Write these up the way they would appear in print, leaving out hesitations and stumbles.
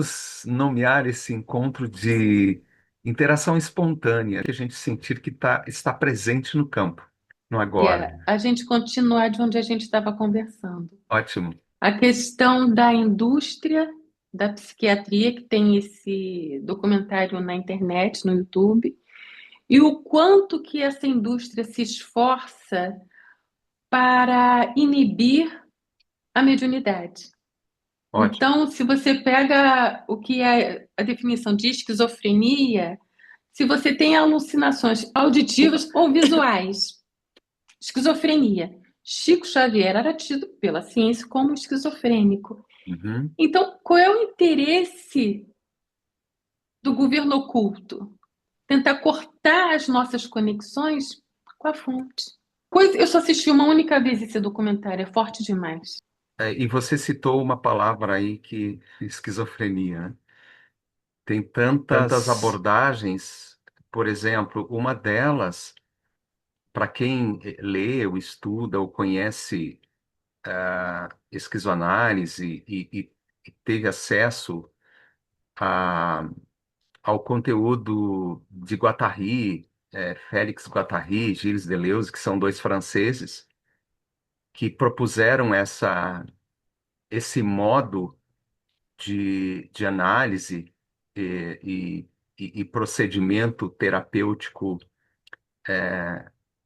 Vamos nomear esse encontro de interação espontânea, que a gente sentir que está presente no campo, no E agora. a gente continuar de onde a gente estava conversando. Ótimo. A questão da indústria da psiquiatria, que tem esse documentário na internet, no YouTube, e o quanto que essa indústria se esforça para inibir a mediunidade. Ótimo. Então, se você pega o que é a definição de esquizofrenia, se você tem alucinações auditivas ou visuais, esquizofrenia. Chico Xavier era tido pela ciência como esquizofrênico. Uhum. Então, qual é o interesse do governo oculto? Tentar cortar as nossas conexões com a fonte. Eu só assisti uma única vez esse documentário, é forte demais. E você citou uma palavra aí que esquizofrenia, né? Tem tantas Tantas. abordagens, por exemplo, uma delas, para quem lê ou estuda ou conhece esquizoanálise e teve acesso a ao conteúdo de Guattari, Félix Guattari, Gilles Deleuze, que são dois franceses, que propuseram esse modo de análise e procedimento terapêutico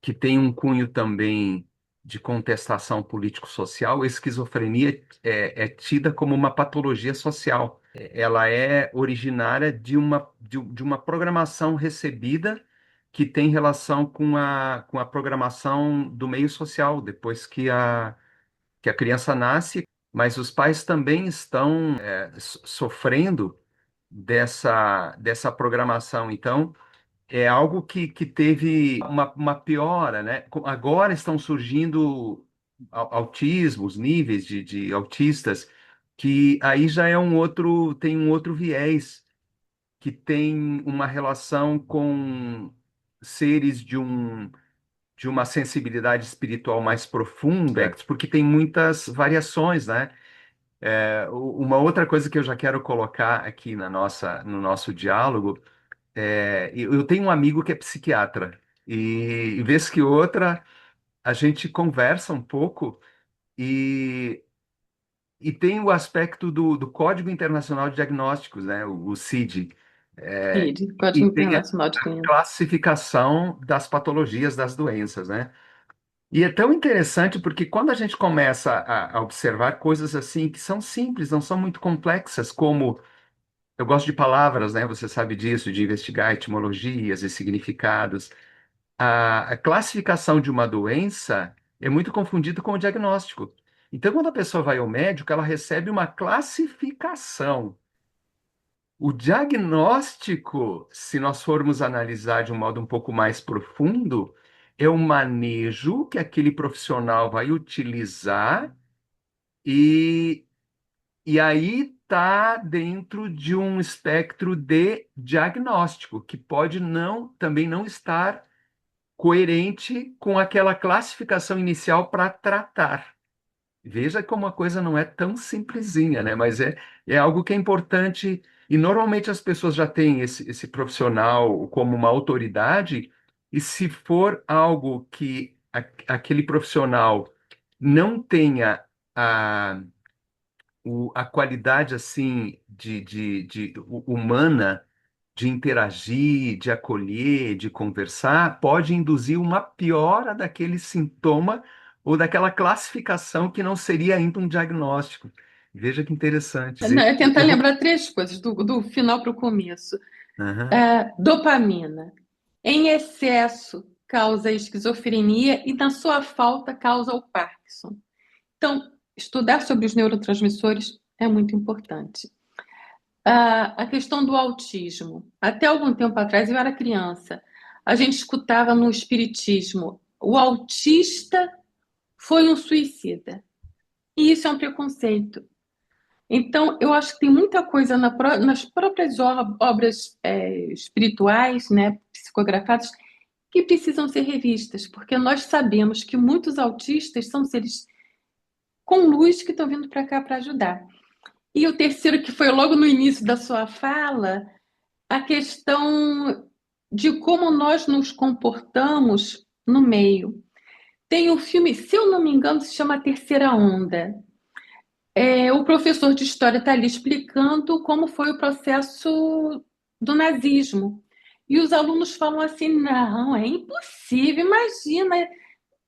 que tem um cunho também de contestação político-social. A esquizofrenia é tida como uma patologia social. Ela é originária de uma programação recebida que tem relação com a programação do meio social, depois que a criança nasce, mas os pais também estão sofrendo dessa programação. Então, é algo que teve uma piora, né? Agora estão surgindo autismos, níveis de autistas, que aí já tem um outro viés, que tem uma relação com seres de uma sensibilidade espiritual mais profunda, porque tem muitas variações, né? Uma outra coisa que eu já quero colocar aqui no nosso diálogo eu tenho um amigo que é psiquiatra e vez que outra a gente conversa um pouco e, e tem o aspecto do Código Internacional de Diagnósticos, né, o CID, CID, e Código tem a Internacional de Doenças. classificação das patologias das doenças, né? E é tão interessante porque quando a gente começa a observar coisas assim que são simples, não são muito complexas, como eu gosto de palavras, né? Você sabe disso, de investigar etimologias e significados. A classificação de uma doença é muito confundida com o diagnóstico. Então, quando a pessoa vai ao médico, ela recebe uma classificação. O diagnóstico, se nós formos analisar de um modo um pouco mais profundo, é o manejo que aquele profissional vai utilizar e, e aí está dentro de um espectro de diagnóstico, que pode também não estar coerente com aquela classificação inicial para tratar. Veja como a coisa não é tão simplesinha, né? Mas é algo que é importante, e normalmente as pessoas já têm esse profissional como uma autoridade, e se for algo que aquele profissional não tenha a, a qualidade assim humana de interagir, de acolher, de conversar, pode induzir uma piora daquele sintoma ou daquela classificação que não seria ainda um diagnóstico. Veja que interessante. Não, é tentar Eu vou. lembrar três coisas, do final para o começo. Aham. Dopamina. Em excesso causa esquizofrenia e, na sua falta, causa o Parkinson. Então, estudar sobre os neurotransmissores é muito importante. A questão do autismo. Até algum tempo atrás, eu era criança, a gente escutava no espiritismo: o autista foi um suicida. E isso é um preconceito. Então, eu acho que tem muita coisa nas próprias obras espirituais, né, psicografadas, que precisam ser revistas, porque nós sabemos que muitos autistas são seres com luz que estão vindo para cá para ajudar. E o terceiro, que foi logo no início da sua fala, a questão de como nós nos comportamos no meio. Tem um filme, se eu não me engano, se chama A Terceira Onda. O professor de história está ali explicando como foi o processo do nazismo. E os alunos falam assim: não, é impossível, imagina,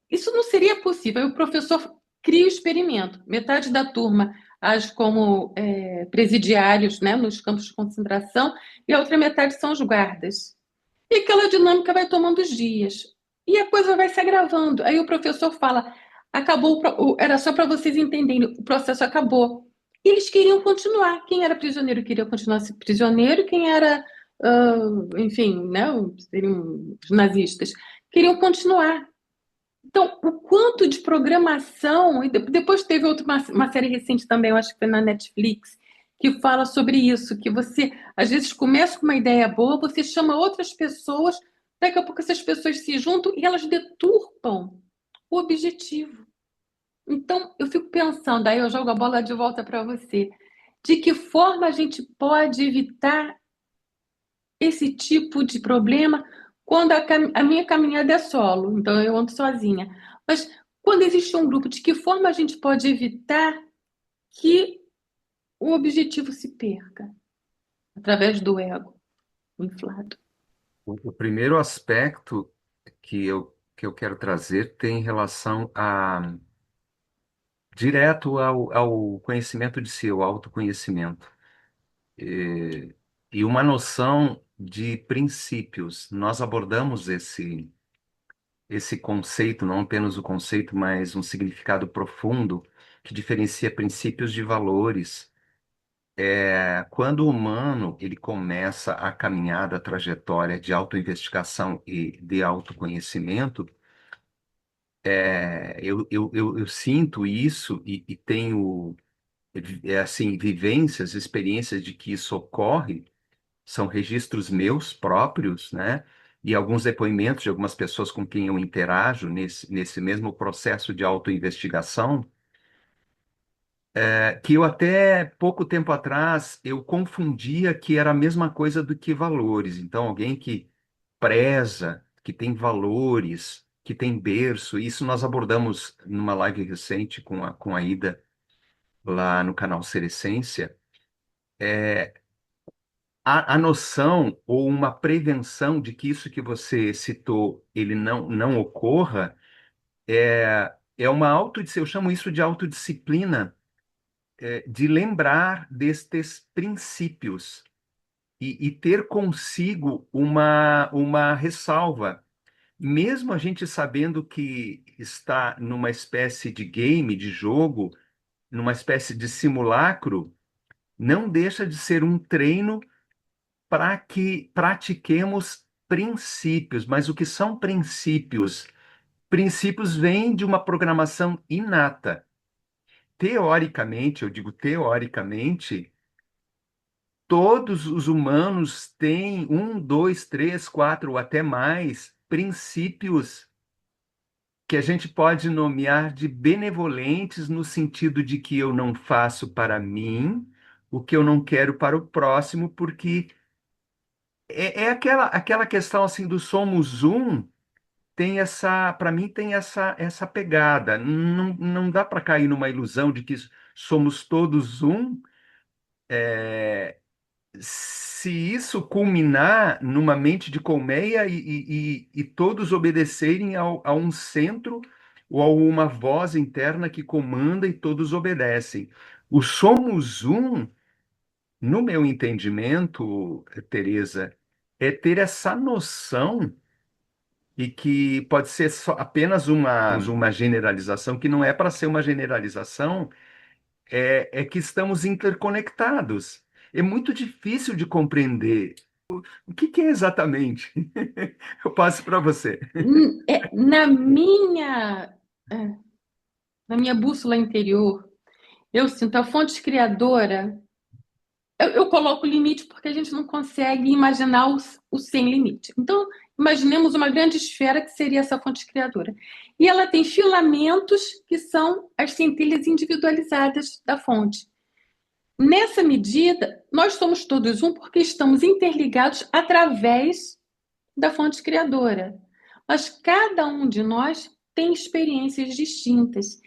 isso não seria possível. Aí o professor cria o experimento. Metade da turma age como presidiários, né, nos campos de concentração, e a outra metade são os guardas. E aquela dinâmica vai tomando os dias. E a coisa vai se agravando. Aí o professor fala: acabou, era só para vocês entenderem, o processo acabou. E eles queriam continuar. Quem era prisioneiro queria continuar sendo prisioneiro, quem era, enfim, né, seriam os nazistas, queriam continuar. Então, o quanto de programação, e depois teve outra, uma série recente também, eu acho que foi na Netflix, que fala sobre isso, que você, às vezes, começa com uma ideia boa, você chama outras pessoas, daqui a pouco essas pessoas se juntam e elas deturpam o objetivo. Então, eu fico pensando, aí eu jogo a bola de volta para você, de que forma a gente pode evitar esse tipo de problema quando a minha caminhada é solo, então eu ando sozinha. Mas quando existe um grupo, de que forma a gente pode evitar que o objetivo se perca? Através do ego inflado. O primeiro aspecto que eu quero trazer tem relação direto ao conhecimento de si, ao autoconhecimento. E uma noção de princípios. Nós abordamos esse conceito, não apenas o conceito, mas um significado profundo que diferencia princípios de valores. Quando o humano ele começa a caminhada, a trajetória de autoinvestigação e de autoconhecimento, eu sinto isso e tenho assim vivências, experiências de que isso ocorre, são registros meus próprios, né? E alguns depoimentos de algumas pessoas com quem eu interajo nesse mesmo processo de autoinvestigação, que eu até pouco tempo atrás eu confundia que era a mesma coisa do que valores. Então, alguém que preza, que tem valores, que tem berço, isso nós abordamos numa live recente com a Ida lá no canal Ser Essência. A noção ou uma prevenção de que isso que você citou ele não ocorra é uma eu chamo isso de autodisciplina, de lembrar destes princípios e ter consigo uma ressalva. Mesmo a gente sabendo que está numa espécie de game, de jogo, numa espécie de simulacro, não deixa de ser um treino para que pratiquemos princípios. Mas o que são princípios? Princípios vêm de uma programação inata. Teoricamente, eu digo teoricamente, todos os humanos têm um, dois, três, quatro ou até mais princípios que a gente pode nomear de benevolentes no sentido de que eu não faço para mim o que eu não quero para o próximo, porque é aquela questão assim do somos um, tem para mim tem essa pegada. Não dá para cair numa ilusão de que somos todos um. Se isso culminar numa mente de colmeia e todos obedecerem a um centro ou a uma voz interna que comanda e todos obedecem. O somos um, no meu entendimento, Teresa, é ter essa noção e que pode ser apenas uma generalização, que não é para ser uma generalização, é que estamos interconectados. É muito difícil de compreender. O que é exatamente? Eu passo para você. Hum, é, Na minha, é, na minha bússola interior, eu sinto a fonte criadora. Eu coloco limite porque a gente não consegue imaginar o sem limite. Então, imaginemos uma grande esfera que seria essa fonte criadora. E ela tem filamentos que são as centelhas individualizadas da fonte. Nessa medida, nós somos todos um porque estamos interligados através da fonte criadora. Mas cada um de nós tem experiências distintas.